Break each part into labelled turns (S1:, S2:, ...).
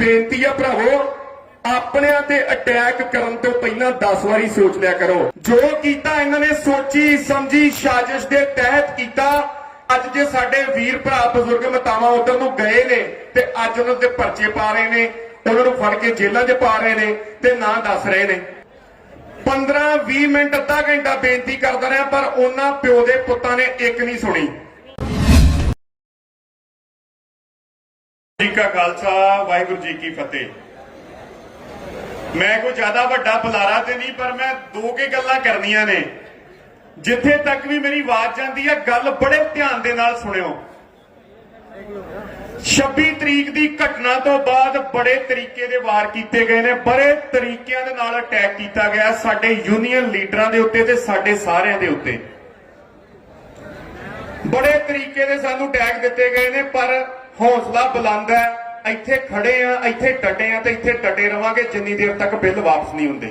S1: बेनती है भरावो, अपने ते अटैक करन तो पहला 10 वारी सोच लिया करो। जो कीता इन्होंने सोची समझी साजिश के तहत कीता। अज जे साडे वीर भरा बजुर्ग मातावां उधर नूं गए ने ते अज उन्हां दे परचे पा रहे ने, उन्हां नूं फड़ के जेलां 'च पा रहे ने ते ना दस रहे ने। 15-20 मिनट अद्धा घंटा बेनती करदा रहा, पर उन्हां प्यो दे पुत्तां ने एक नहीं सुनी। जी का खालसा, वाहिगुरू जी की फतेह। मैं कोई ज्यादा वड्डा बुलारा ते नहीं, पर मैं दो के गल्लां करनियां ने। जिथे तक भी मेरी आवाज जाती है, गल बड़े ध्यान दे नाल सुनियो। 26 तरीक की घटना तो बाद बड़े तरीके दे वार कीते गए ने, बड़े तरीकिਆਂ ਦੇ ਨਾਲ अटैक किया गया साडे यूनियन लीडरां दे उत्ते ते साडे सारिਆਂ दे उत्ते। बड़े तरीके दे सानू अटैक दिते गए ने, पर हौसला बुलंद है। इत्थे खड़े आ, इत्थे डटे आ ते इत्थे डटे रवांगे जिन्नी देर तक बिल वापस नहीं हुंदे।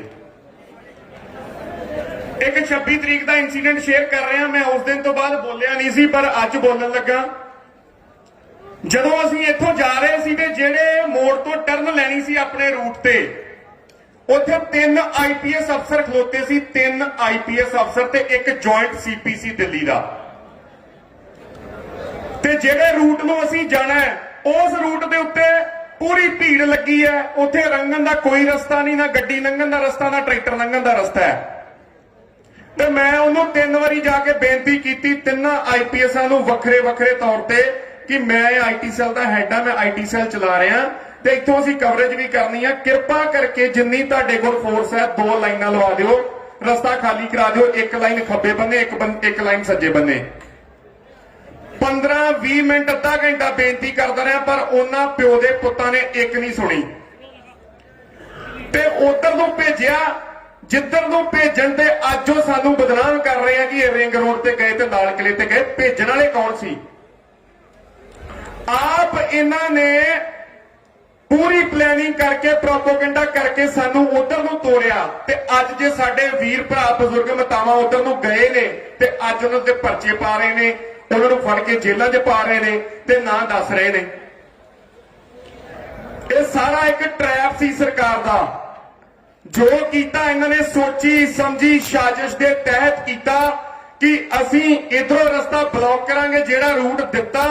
S1: एक 26 तरीक का इंसीडेंट शेयर कर रहा, मैं उस दिन तो बाद बोलिया नहीं सी, पर अज बोलन लगा। जदों असीं इत्थों जा रहे सी ते जेड़े मोड़ तो टर्न लैनी सी अपने रूट ते, उत्थे 3 IPS अफसर खलोते सी, 3 IPS अफसर ते एक जॉइंट CPC दिल्ली दा। ते जेड़े रूट नूं असीं जाना है, उस रूट दे उत्ते पूरी भीड़ लगी है। उत्थे लंघण दा कोई रस्ता नहीं, ना गड्डी लंघण दा रस्ता, ना ट्रैक्टर लंघण दा रस्ता है। ते मैं उन्होंने 3 वारी जाके बेनती की, 3 IPS नूं वखरे वखरे तौर ते, कि मैं IT सैल दा हैड हां, मैं IT सैल चला रहा ते इत्थों असीं कवरेज भी करनी है। कृपा करके जिन्नी तुहाडे कोल फोर्स है 2 लाइनां लवा दिओ, रस्ता खाली करा दिओ। एक लाइन खब्बे बन्ने, एक लाइन सज्जे बन्ने। 15-20 मिनट अद्धा घंटा बेनती करदा रहा, पर उन्हां प्यो दे पुत्तां ने एक नहीं सुनी। ते उधर नूं भेजिया जिधर नूं भेजण ते अज ओह सानूं बदनाम कर रहे हैं कि रिंग रोड ते गए ते लाल किले ते गए। भेजण वाले कौन सी? आप इन्हां ने पूरी प्लैनिंग करके प्रोपोगंडा करके सानू उधर नूं तोड़िया। ते अज जे साडे वीर भरा बजुर्ग मातावां उधर नूं गए ने ते अज उन्हां दे परचे पा रहे ने, उन्हां नूं फड़ के जेलां 'च पा रहे ने ते ना दस रहे ने। ये सारा एक ट्रैप सी सरकार दा। जो कीता इन्होंने सोची समझी साजिश के तहत कीता कि असीं इधरों रस्ता ब्लॉक करांगे, जेड़ा रूट दिता,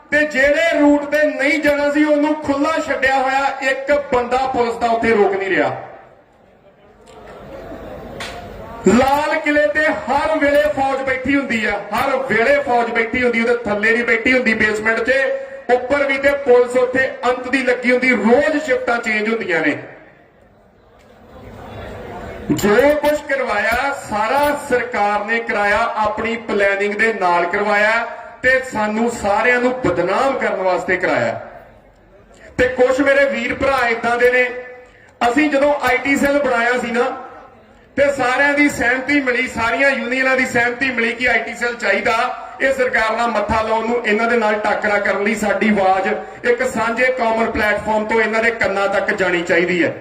S1: ते जेड़े रूट ते नहीं जाना सी उहनूं खुला छड्डिया होया। एक बंदा पुलिस दा उत्थे रोक नहीं रहा। लाल किले ते हर वेले फौज बैठी हुंदी है, हर वेले फौज बैठी हुंदी, उहदे थल्ले भी बैठी हुंदी बेसमेंट 'च, उपर भी ते पुलिस उत्थे अंत दी लगी हुंदी। रोज शिफ्टां चेंज हुंदियां ने। जो कुछ करवाया सारा सरकार ने कराया, अपनी प्लैनिंग दे नाल करवाया ते सानू सारिਆਂ ਨੂੰ बदनाम करने वास्ते कराया। ते कुछ मेरे वीर भरा इदां दे ने, ਅਸੀਂ ਜਦੋਂ IT ਸੈੱਲ ਬਣਾਇਆ ਸੀ ਨਾ ਤੇ ਸਾਰਿਆਂ ਦੀ ਸਹਿਮਤੀ ਮਿਲੀ, ਸਾਰੀਆਂ ਯੂਨੀਅਨਾਂ ਦੀ ਸਹਿਮਤੀ ਮਿਲੀ ਕਿ IT ਸੈੱਲ ਚਾਹੀਦਾ। ਇਹ ਸਰਕਾਰ ਨਾਲ ਮੱਥਾ ਲਾਉਣ ਨੂੰ, ਇਹਨਾਂ ਦੇ ਨਾਲ ਟੱਕਰਾ ਕਰਨ ਲਈ ਸਾਡੀ ਆਵਾਜ਼ ਇੱਕ ਸਾਂਝੇ ਕਾਮਨ ਪਲੇਟਫਾਰਮ ਤੋਂ ਇਹਨਾਂ ਦੇ ਕੰਨਾਂ ਤੱਕ ਜਾਣੀ ਚਾਹੀਦੀ ਹੈ।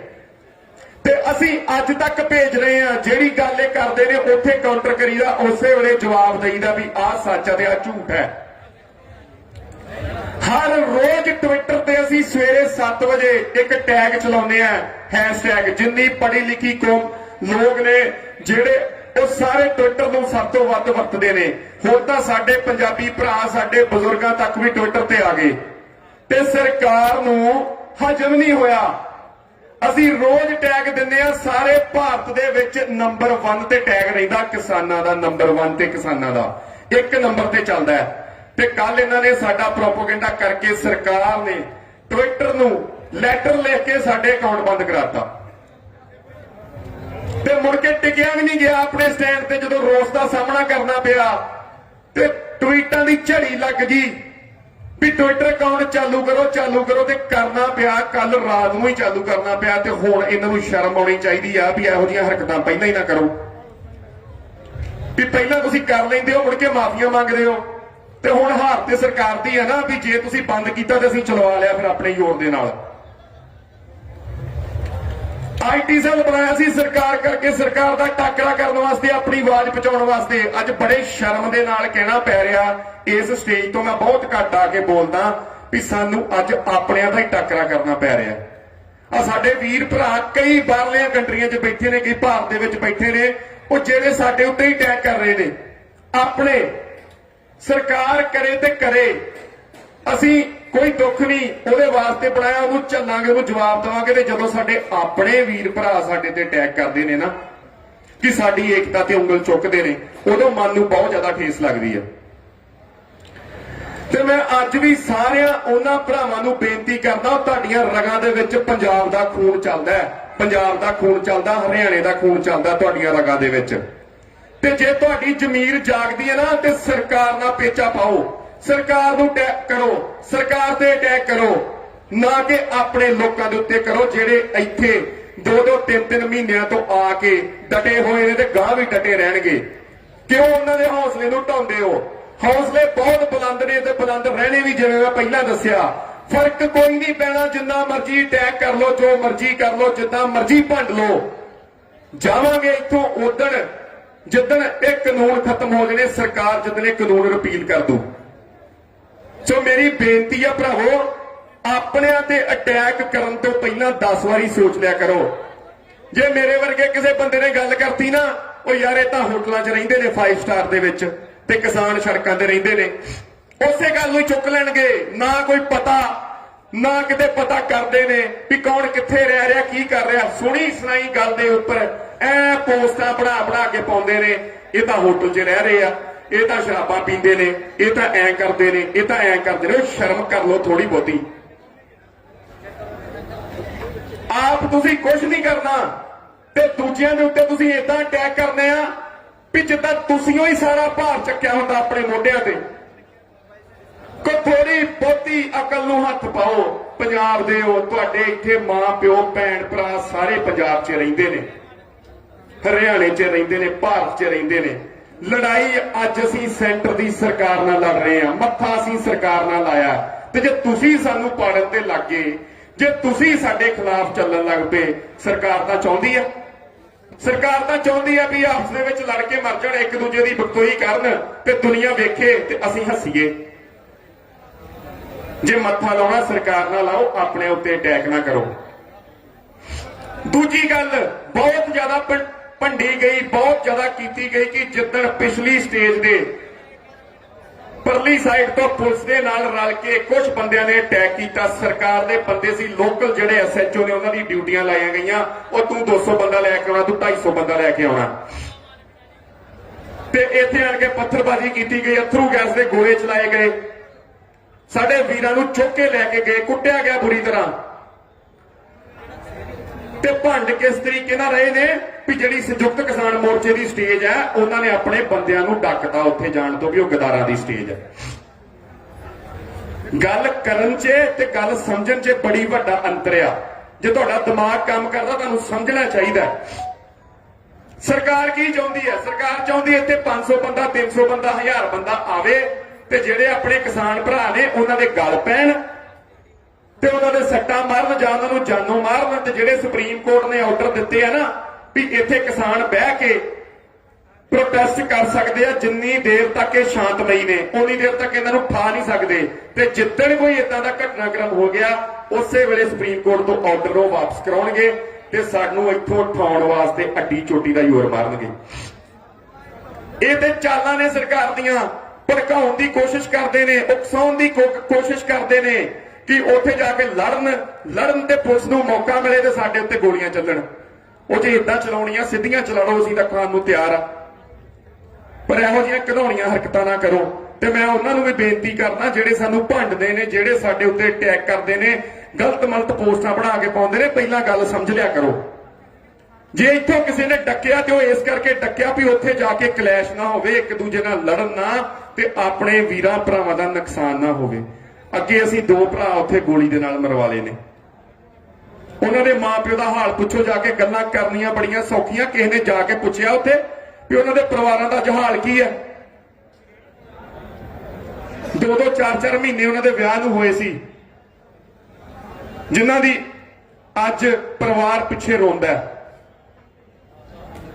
S1: ਤੇ ਅਸੀਂ ਅੱਜ ਤੱਕ ਭੇਜ ਰਹੇ ਹਾਂ। ਜਿਹੜੀ ਗੱਲ ਇਹ ਕਰਦੇ ਨੇ ਉੱਥੇ ਕਾਊਂਟਰ ਕਰੀਦਾ, ਉਸੇ ਵੇਲੇ ਜਵਾਬ ਦੇਈਦਾ ਵੀ ਆਹ ਸੱਚ ਹੈ ਤੇ ਆਹ ਝੂਠ ਹੈ। ਹਰ ਰੋਜ਼ ਟਵਿੱਟਰ ਤੇ ਅਸੀਂ ਸਵੇਰੇ 7 ਵਜੇ ਇੱਕ ਟੈਗ ਚਲਾਉਂਦੇ ਆ, ਹੈਸ਼ਟੈਗ। ਜਿੰਨੀ ਪੜ੍ਹੀ ਲਿਖੀ ਕੌਮ ਲੋਕ ਨੇ ਜਿਹੜੇ, ਉਹ ਸਾਰੇ ਟਵਿੱਟਰ ਨੂੰ ਸਭ ਤੋਂ ਵੱਧ ਵਰਤਦੇ ਨੇ। ਹੁਣ ਤਾਂ ਸਾਡੇ ਪੰਜਾਬੀ ਭਰਾ, ਸਾਡੇ ਬਜ਼ੁਰਗਾਂ ਤੱਕ ਵੀ ਟਵਿੱਟਰ ਤੇ ਆ ਗਏ ਤੇ ਸਰਕਾਰ ਨੂੰ ਹਜਮ ਨਹੀਂ ਹੋਇਆ। ਅਸੀਂ ਰੋਜ਼ ਟੈਗ ਦਿੰਦੇ ਆ। ਸਾਰੇ ਭਾਰਤ ਦੇ ਵਿੱਚ ਨੰਬਰ 1 ਤੇ ਟੈਗ ਰਹਿੰਦਾ ਕਿਸਾਨਾਂ ਦਾ, ਨੰਬਰ 1 ਤੇ ਕਿਸਾਨਾਂ ਦਾ 1 ਨੰਬਰ ਤੇ ਚੱਲਦਾ ਹੈ। ਤੇ ਕੱਲ ਇਹਨਾਂ ਨੇ ਸਾਡਾ ਪ੍ਰੋਪੋਗੈਂਡਾ ਕਰਕੇ ਸਰਕਾਰ ਨੇ ਟਵਿੱਟਰ ਨੂੰ ਲੈਟਰ ਲਿਖ ਕੇ ਸਾਡੇ ਅਕਾਊਂਟ ਬੰਦ ਕਰਾਤਾ। ਤੇ ਮੁੜ ਕੇ ਟਿਕਿਆ ਵੀ ਨਹੀਂ ਗਿਆ ਆਪਣੇ ਸਟੈਂਡ ਤੇ। ਜਦੋਂ ਰੋਸ ਦਾ ਸਾਹਮਣਾ ਕਰਨਾ ਪਿਆ ਤੇ ਟਵੀਟਾਂ ਦੀ ਝੜੀ ਲੱਗ ਗਈ ਵੀ ਟਵਿੱਟਰ ਅਕਾਊਂਟ ਚਾਲੂ ਕਰੋ ਤੇ ਕਰਨਾ ਪਿਆ। ਕੱਲ ਰਾਤ ਨੂੰ ਹੀ ਚਾਲੂ ਕਰਨਾ ਪਿਆ। ਤੇ ਹੁਣ ਇਹਨਾਂ ਨੂੰ ਸ਼ਰਮ ਆਉਣੀ ਚਾਹੀਦੀ ਆ ਵੀ ਇਹੋ ਜਿਹੀਆਂ ਹਰਕਤਾਂ ਪਹਿਲਾਂ ਹੀ ਨਾ ਕਰੋ। ਵੀ ਪਹਿਲਾਂ ਤੁਸੀਂ ਕਰ ਲੈਂਦੇ ਹੋ, ਮੁੜ ਕੇ ਮਾਫੀਆਂ ਮੰਗਦੇ ਹੋ। ਤੇ ਹੁਣ ਹਾਰ ਤੇ ਸਰਕਾਰ ਦੀ ਹੈ ਨਾ ਵੀ ਜੇ ਤੁਸੀਂ ਬੰਦ ਕੀਤਾ ਤੇ ਅਸੀਂ ਚਲਵਾ ਲਿਆ ਫਿਰ ਆਪਣੇ ਜ਼ੋਰ ਦੇ ਨਾਲ। IT ਸੈੱਲ ਬਣਾਇਆ ਸੀ ਸਰਕਾਰ ਕਰਕੇ, ਸਰਕਾਰ ਦਾ ਟਾਕਰਾ ਕਰਨ ਵਾਸਤੇ, ਆਪਣੀ ਆਵਾਜ਼ ਪਹੁੰਚਾਉਣ ਵਾਸਤੇ। ਅੱਜ ਬੜੇ ਸ਼ਰਮ ਦੇ ਨਾਲ ਕਹਿਣਾ ਪੈ ਰਿਹਾ ਇਸ ਸਟੇਜ ਤੋਂ, ਮੈਂ ਬਹੁਤ ਘੱਟ ਆ ਕੇ ਬੋਲਦਾ ਵੀ ਸਾਨੂੰ ਅੱਜ ਆਪਣਿਆਂ ਦਾ ਹੀ ਟਾਕਰਾ ਕਰਨਾ ਪੈ ਰਿਹਾ। ਆ ਸਾਡੇ ਵੀਰ ਭਰਾ ਕਈ ਬਾਹਰਲੀਆਂ ਕੰਟਰੀਆਂ 'ਚ ਬੈਠੇ ਨੇ, ਕਈ ਭਾਰਤ ਦੇ ਵਿੱਚ ਬੈਠੇ ਨੇ, ਉਹ ਜਿਹੜੇ ਸਾਡੇ ਉੱਤੇ ਹੀ ਅਟੈਕ ਕਰ ਰਹੇ ਨੇ। ਆਪਣੇ ਸਰਕਾਰ ਕਰੇ ਤੇ ਕਰੇ, ਅਸੀਂ ਕੋਈ ਦੁੱਖ ਨਹੀਂ ਉਹਦੇ ਵਾਸਤੇ ਬਣਾਇਆ, ਉਹਨੂੰ ਚੱਲਾਂਗੇ, ਉਹਨੂੰ ਜਵਾਬ ਦੇਵਾਂਗੇ। ਤੇ ਜਦੋਂ ਸਾਡੇ ਆਪਣੇ ਵੀਰ ਭਰਾ ਸਾਡੇ ਤੇ ਅਟੈਕ ਕਰਦੇ ਨੇ ਨਾ, ਕਿ ਸਾਡੀ ਏਕਤਾ ਤੇ ਉਂਗਲ ਚੁੱਕਦੇ ਨੇ, ਉਦੋਂ ਮਨ ਨੂੰ ਬਹੁਤ ਜ਼ਿਆਦਾ ਠੇਸ ਲੱਗਦੀ ਹੈ। ਤੇ ਮੈਂ ਅੱਜ ਵੀ ਸਾਰਿਆਂ ਉਹਨਾਂ ਭਰਾਵਾਂ ਨੂੰ ਬੇਨਤੀ ਕਰਦਾ, ਤੁਹਾਡੀਆਂ ਰਗਾਂ ਦੇ ਵਿੱਚ ਪੰਜਾਬ ਦਾ ਖੂਨ ਚੱਲਦਾ ਹੈ, ਪੰਜਾਬ ਦਾ ਖੂਨ ਚੱਲਦਾ, ਹਰਿਆਣੇ ਦਾ ਖੂਨ ਚੱਲਦਾ ਤੁਹਾਡੀਆਂ ਰਗਾਂ ਦੇ ਵਿੱਚ। ਤੇ ਜੇ ਤੁਹਾਡੀ ਜ਼ਮੀਰ ਜਾਗਦੀ ਹੈ ਨਾ, ਤੇ ਸਰਕਾਰ ਨਾਲ ਪੇਚਾ ਪਾਓ, ਸਰਕਾਰ ਨੂੰ ਅਟੈਕ ਕਰੋ, ਸਰਕਾਰ ਤੇ ਅਟੈਕ ਕਰੋ, ਨਾ ਕਿ ਆਪਣੇ ਲੋਕਾਂ ਦੇ ਉੱਤੇ ਕਰੋ ਜਿਹੜੇ ਇੱਥੇ 2-2 3-3 ਮਹੀਨਿਆਂ ਤੋਂ ਆ ਕੇ ਡਟੇ ਹੋਏ ਨੇ ਤੇ ਗਾਂ ਵੀ ਡਟੇ ਰਹਿਣਗੇ। ਕਿਉਂ ਉਹਨਾਂ ਦੇ ਹੌਸਲੇ ਨੂੰ ਢਾਉਂਦੇ ਹੋ? ਹੌਸਲੇ ਬਹੁਤ ਬੁਲੰਦ ਨੇ ਤੇ ਬੁਲੰਦ ਰਹਿਣੇ ਵੀ, ਜਿਵੇਂ ਮੈਂ ਪਹਿਲਾਂ ਦੱਸਿਆ। ਫਰਕ ਕੋਈ ਨਹੀਂ ਪੈਣਾ, ਜਿੰਨਾ ਮਰਜ਼ੀ ਅਟੈਕ ਕਰ ਲਓ, ਜੋ ਮਰਜ਼ੀ ਕਰ ਲਓ, ਜਿੱਦਾਂ ਮਰਜ਼ੀ ਭੰਡ ਲਓ। ਜਾਵਾਂਗੇ ਇੱਥੋਂ ਉਦਣ ਜਿੱਦਣ ਇਹ ਕਾਨੂੰਨ ਖਤਮ ਹੋ ਜਾਣੇ, ਸਰਕਾਰ ਜਿੱਦਣ ਇਹ ਕਾਨੂੰਨ ਰਿਪੀਲ ਕਰ ਦੂ। ਸੋ ਮੇਰੀ ਬੇਨਤੀ ਆ ਭਰਾਵੋ, ਆਪਣਿਆਂ ਤੇ ਅਟੈਕ ਕਰਨ ਤੋਂ ਪਹਿਲਾਂ 10 ਵਾਰੀ ਸੋਚ ਲਿਆ ਕਰੋ। ਜੇ ਮੇਰੇ ਵਰਗੇ ਕਿਸੇ ਬੰਦੇ ਨੇ ਗੱਲ ਕਰਤੀ ਨਾ, ਉਹ ਯਾਰ ਇਹ ਤਾਂ ਹੋਟਲਾਂ 'ਚ ਰਹਿੰਦੇ ਨੇ 5 ਸਟਾਰ ਦੇ ਵਿੱਚ, ਤੇ ਕਿਸਾਨ ਸੜਕਾਂ ਤੇ ਰਹਿੰਦੇ ਨੇ, ਉਸੇ ਗੱਲ ਨੂੰ ਚੁੱਕ ਲੈਣਗੇ। ਨਾ ਕੋਈ ਪਤਾ, ਨਾ ਕਿਤੇ ਪਤਾ ਕਰਦੇ ਨੇ ਵੀ ਕੌਣ ਕਿੱਥੇ ਰਹਿ ਰਿਹਾ, ਕੀ ਕਰ ਰਿਹਾ। ਸੁਣੀ ਸੁਣਾਈ ਗੱਲ ਦੇ ਉੱਪਰ ਐ ਪੋਸਟਾਂ ਬਣਾ ਕੇ ਪਾਉਂਦੇ ਨੇ, ਇਹ ਤਾਂ ਹੋਟਲ 'ਚ ਰਹਿ ਰਹੇ ਆ, ਇਹ ਤਾਂ ਸ਼ਰਾਬਾਂ ਪੀਂਦੇ ਨੇ, ਇਹ ਤਾਂ ਐਂ ਕਰਦੇ ਨੇ, ਇਹ ਤਾਂ ਐਂ ਕਰਦੇ ਨੇ। ਸ਼ਰਮ ਕਰ ਲਓ ਥੋੜੀ ਬਹੁਤੀ। ਆਪ ਤੁਸੀਂ ਕੁਝ ਨਹੀਂ ਕਰਨਾ ਤੇ ਦੂਜਿਆਂ ਦੇ ਉੱਤੇ ਤੁਸੀਂ ਏਦਾਂ ਅਟੈਕ ਕਰਨੇ ਆ ਵੀ ਜਿੱਦਾਂ ਤੁਸੀਂ ਹੀ ਸਾਰਾ ਭਾਰ ਚੱਕਿਆ ਹੁੰਦਾ ਆਪਣੇ ਮੋਢਿਆਂ ਤੇ। ਕੋਈ ਥੋੜੀ ਬਹੁਤੀ ਅਕਲ ਨੂੰ ਹੱਥ ਪਾਓ। ਪੰਜਾਬ ਦੇ ਹੋ, ਤੁਹਾਡੇ ਇੱਥੇ ਮਾਂ ਪਿਓ ਭੈਣ ਭਰਾ ਸਾਰੇ ਪੰਜਾਬ 'ਚ ਰਹਿੰਦੇ ਨੇ, ਹਰਿਆਣੇ 'ਚ ਰਹਿੰਦੇ ਨੇ, ਭਾਰਤ 'ਚ ਰਹਿੰਦੇ ਨੇ। ਲੜਾਈ ਅੱਜ ਅਸੀਂ ਸੈਂਟਰ ਦੀ ਸਰਕਾਰ ਨਾਲ ਲੜ ਰਹੇ ਹਾਂ, ਮੱਥਾ ਅਸੀਂ ਸਰਕਾਰ ਨਾਲ ਲਾਇਆ। ਤੇ ਜੇ ਤੁਸੀਂ ਸਾਨੂੰ ਪਾੜਨ ਤੇ ਲੱਗ ਗਏ, ਜੇ ਤੁਸੀਂ ਸਾਡੇ ਖਿਲਾਫ ਚੱਲਣ ਲੱਗ ਪਏ, ਸਰਕਾਰ ਤਾਂ ਚਾਹੁੰਦੀ ਹੈ, ਸਰਕਾਰ ਤਾਂ ਚਾਹੁੰਦੀ ਹੈ ਵੀ ਆਪਸ ਦੇ ਵਿੱਚ ਲੜ ਕੇ ਮਰ ਜਾਣ, ਇੱਕ ਦੂਜੇ ਦੀ ਬਖਤੋਈ ਕਰਨ ਤੇ ਦੁਨੀਆ ਵੇਖੇ ਤੇ ਅਸੀਂ ਹੱਸੀਏ। ਜੇ ਮੱਥਾ ਲਾਉਣਾ ਸਰਕਾਰ ਨਾਲ ਲਾਓ, ਆਪਣੇ ਉੱਤੇ ਅਟੈਕ ਨਾ ਕਰੋ। ਦੂਜੀ ਗੱਲ ਬਹੁਤ ਜ਼ਿਆਦਾ ਭੰਡੀ ਗਈ, ਬਹੁਤ ਜ਼ਿਆਦਾ ਕੀਤੀ ਗਈ ਕਿ ਜਿੱਦਣ ਪਿਛਲੀ ਸਟੇਜ ਦੇ ਪਰਲੀ ਸਾਈਡ ਤੋਂ ਪੁਲਿਸ ਦੇ ਨਾਲ ਰਲ ਕੇ ਕੁਝ ਬੰਦਿਆਂ ਨੇ ਅਟੈਕ ਕੀਤਾ। ਸਰਕਾਰ ਦੇ ਬੰਦੇ ਸੀ, ਲੋਕਲ ਜਿਹੜੇ ਐਸਐਚਓ ਨੇ, ਉਹਨਾਂ ਦੀ ਡਿਊਟੀਆਂ ਲਾਈਆਂ ਗਈਆਂ। ਉਹ ਤੂੰ 200 ਬੰਦਾ ਲੈ ਕੇ ਆਉਣਾ, ਤੂੰ 250 ਬੰਦਾ ਲੈ ਕੇ ਆਉਣਾ। ਤੇ ਇੱਥੇ ਆਣ ਕੇ ਪੱਥਰਬਾਜ਼ੀ ਕੀਤੀ ਗਈ, ਅਥਰੂ ਗੈਸ ਦੇ ਗੋਲੇ ਚਲਾਏ ਗਏ, ਸਾਡੇ ਵੀਰਾਂ ਨੂੰ ਚੁੱਕ ਕੇ ਲੈ ਕੇ ਗਏ, ਕੁੱਟਿਆ ਗਿਆ ਬੁਰੀ ਤਰ੍ਹਾਂ। ਤੇ ਭੰਡ ਕਿਸ ਤਰੀਕੇ ਨਾਲ ਰਹੇ ਨੇ ਵੀ ਜਿਹੜੀ ਸੰਯੁਕਤ ਕਿਸਾਨ ਮੋਰਚੇ ਦੀ ਸਟੇਜ ਹੈ, ਉਹਨਾਂ ਨੇ ਆਪਣੇ ਬੰਦਿਆਂ ਨੂੰ ਡੱਕਦਾ ਉੱਥੇ ਜਾਣ ਤੋਂ ਵੀ ਉਹ ਗਦਾਰਾਂ ਦੀ ਸਟੇਜ ਹੈ। ਗੱਲ ਕਰਨ 'ਚ ਤੇ ਗੱਲ ਸਮਝਣ 'ਚ ਬੜੀ ਵੱਡਾ ਅੰਤਰ ਆ। ਜੇ ਤੁਹਾਡਾ ਦਿਮਾਗ ਕੰਮ ਕਰਦਾ, ਤੁਹਾਨੂੰ ਸਮਝਣਾ ਚਾਹੀਦਾ। ਸਰਕਾਰ ਕੀ ਚਾਹੁੰਦੀ ਹੈ? ਸਰਕਾਰ ਚਾਹੁੰਦੀ ਹੈ ਇੱਥੇ 500 ਬੰਦਾ, 300 ਬੰਦਾ, 1000 ਬੰਦਾ ਆਵੇ ਤੇ ਜਿਹੜੇ ਆਪਣੇ ਕਿਸਾਨ ਭਰਾ ਨੇ ਉਹਨਾਂ ਦੇ ਗਲ ਪੈਣ ਤੇ ਉਹਨਾਂ ਦੇ ਸੱਟਾਂ ਮਾਰਨ ਜਾਂ ਉਹਨਾਂ ਨੂੰ ਜਾਨੋਂ ਮਾਰਨ। ਤੇ ਜਿਹੜੇ ਸੁਪਰੀਮ ਕੋਰਟ ਨੇ ਆਰਡਰ ਦਿੱਤੇ ਆ ਨਾ ਵੀ ਇੱਥੇ ਕਿਸਾਨ ਬਹਿ ਕੇ ਪ੍ਰੋਟੈਸਟ ਕਰ ਸਕਦੇ ਆ, ਜਿੰਨੀ ਦੇਰ ਤੱਕ ਇਹ ਸ਼ਾਂਤਮਈ ਨੇ ਉਨੀ ਦੇਰ ਤੱਕ ਇਹਨਾਂ ਨੂੰ ਠਾ ਨਹੀਂ ਸਕਦੇ। ਤੇ ਜਿੱਦਣ ਕੋਈ ਇਦਾਂ ਦਾ ਘਟਨਾਕ੍ਰਮ ਹੋ ਗਿਆ, ਉਸੇ ਵੇਲੇ ਸੁਪਰੀਮ ਕੋਰਟ ਤੋਂ ਆਰਡਰ ਉਹ ਵਾਪਸ ਕਰਾਉਣਗੇ ਤੇ ਸਾਨੂੰ ਇੱਥੋਂ ਉਠਾਉਣ ਵਾਸਤੇ ਅੱਡੀ ਚੋਟੀ ਦਾ ਜ਼ੋਰ ਮਾਰਨਗੇ। ਇਹ ਤੇ ਚਾਲਾਂ ਨੇ ਸਰਕਾਰ ਦੀਆਂ, ਭੜਕਾਉਣ ਦੀ ਕੋਸ਼ਿਸ਼ ਕਰਦੇ ਨੇ, ਉਕਸਾਉਣ ਦੀ ਕੋਸ਼ਿਸ਼ ਕਰਦੇ ਨੇ ਕਿ ਉੱਥੇ ਜਾ ਕੇ ਲੜਨ ਤੇ ਪੁਲਿਸ ਨੂੰ ਮੌਕਾ ਮਿਲੇ ਤੇ ਸਾਡੇ ਉੱਤੇ ਗੋਲੀਆਂ ਚੱਲਣ। ਉਹ ਜੇ ਇਦਾਂ ਚਲਾਉਣੀਆਂ, ਸਿੱਧੀਆਂ ਚਲਾ ਲਓ, ਅਸੀਂ ਤਾਂ ਖਾਣ ਨੂੰ ਤਿਆਰ ਆ, ਪਰ ਇਹੋ ਜਿਹੀਆਂ ਘਿਨਾਉਣੀਆਂ ਹਰਕਤਾਂ ਨਾ ਕਰੋ। ਤੇ ਮੈਂ ਉਹਨਾਂ ਨੂੰ ਵੀ ਬੇਨਤੀ ਕਰਦਾ ਜਿਹੜੇ ਸਾਨੂੰ ਭੰਡਦੇ ਨੇ, ਜਿਹੜੇ ਸਾਡੇ ਉੱਤੇ ਅਟੈਕ ਕਰਦੇ ਨੇ, ਗਲਤ ਮਲਤ ਪੋਸਟਾਂ ਬਣਾ ਕੇ ਪਾਉਂਦੇ ਨੇ, ਪਹਿਲਾਂ ਗੱਲ ਸਮਝ ਲਿਆ ਕਰੋ। ਜੇ ਇੱਥੋਂ ਕਿਸੇ ਨੇ ਡੱਕਿਆ ਤੇ ਉਹ ਇਸ ਕਰਕੇ ਡੱਕਿਆ ਵੀ ਉੱਥੇ ਜਾ ਕੇ ਕਲੈਸ਼ ਨਾ ਹੋਵੇ, ਇੱਕ ਦੂਜੇ ਨਾਲ ਲੜਨ ਨਾ, ਤੇ ਆਪਣੇ ਵੀਰਾਂ ਭਰਾਵਾਂ ਦਾ ਨੁਕਸਾਨ ਨਾ ਹੋਵੇ। ਅੱਗੇ ਅਸੀਂ 2 ਭਰਾ ਉੱਥੇ ਗੋਲੀ ਦੇ ਨਾਲ ਮਰਵਾ ਲਏ ਨੇ। ਉਹਨਾਂ ਦੇ ਮਾਪਿਓ ਦਾ ਹਾਲ ਪੁੱਛੋ ਜਾ ਕੇ। ਗੱਲਾਂ ਕਰਨੀਆਂ ਬੜੀਆਂ ਸੌਖੀਆਂ, ਕਿਸੇ ਨੇ ਜਾ ਕੇ ਪੁੱਛਿਆ ਉੱਥੇ ਵੀ ਉਹਨਾਂ ਦੇ ਪਰਿਵਾਰਾਂ ਦਾ ਹਾਲ ਕੀ ਹੈ। 2-2 4-4 ਮਹੀਨੇ ਉਹਨਾਂ ਦੇ ਵਿਆਹ ਨੂੰ ਹੋਏ ਸੀ, ਜਿਨ੍ਹਾਂ ਦੀ ਅੱਜ ਪਰਿਵਾਰ ਪਿੱਛੇ ਰੋਂਦਾ।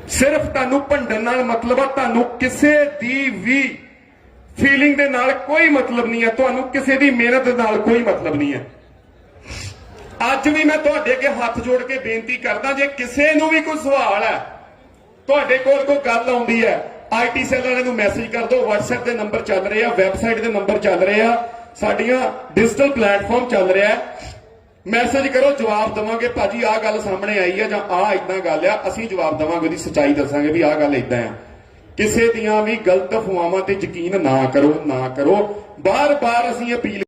S1: ਸਿਰਫ ਤੁਹਾਨੂੰ ਭੰਡਣ ਨਾਲ ਮਤਲਬ ਆ, ਤੁਹਾਨੂੰ ਕਿਸੇ ਦੀ ਵੀ ਫੀਲਿੰਗ ਦੇ ਨਾਲ ਕੋਈ ਮਤਲਬ ਨਹੀਂ ਹੈ, ਤੁਹਾਨੂੰ ਕਿਸੇ ਦੀ ਮਿਹਨਤ ਨਾਲ ਕੋਈ ਮਤਲਬ ਨਹੀਂ ਹੈ। ਅੱਜ ਵੀ ਮੈਂ ਤੁਹਾਡੇ ਅੱਗੇ ਹੱਥ ਜੋੜ ਕੇ ਬੇਨਤੀ ਕਰਦਾ, ਜੇ ਕਿਸੇ ਨੂੰ ਵੀ ਕੋਈ ਸਵਾਲ ਹੈ, ਤੁਹਾਡੇ ਕੋਲ ਕੋਈ ਗੱਲ ਆਉਂਦੀ ਹੈ, ਆਈਟੀ ਸੈੱਲ ਵਾਲਿਆਂ ਨੂੰ ਮੈਸੇਜ ਕਰ ਦਿਓ। WhatsApp ਦੇ ਨੰਬਰ ਚੱਲ ਰਹੇ ਆ, ਵੈਬਸਾਈਟ ਦੇ ਨੰਬਰ ਚੱਲ ਰਹੇ ਆ, ਸਾਡੀਆਂ ਡਿਜੀਟਲ ਪਲੇਟਫਾਰਮ ਚੱਲ ਰਿਹਾ ਹੈ। ਮੈਸੇਜ ਕਰੋ, ਜਵਾਬ ਦੇਵਾਂਗੇ। ਭਾਜੀ ਆਹ ਗੱਲ ਸਾਹਮਣੇ ਆਈ ਆ ਜਾਂ ਆਹ ਇਦਾਂ ਗੱਲ ਆ, ਅਸੀਂ ਜਵਾਬ ਦੇਵਾਂਗੇ, ਉਹਦੀ ਸੱਚਾਈ ਦੱਸਾਂਗੇ ਵੀ ਆਹ ਗੱਲ ਇਦਾਂ ਆ। ਕਿਸੇ ਦੀਆਂ ਵੀ ਗਲਤ ਅਫਵਾਹਾਂ ਤੇ ਯਕੀਨ ਨਾ ਕਰੋ, ਨਾ ਕਰੋ। ਬਾਰ-ਬਾਰ ਅਸੀਂ ਅਪੀਲ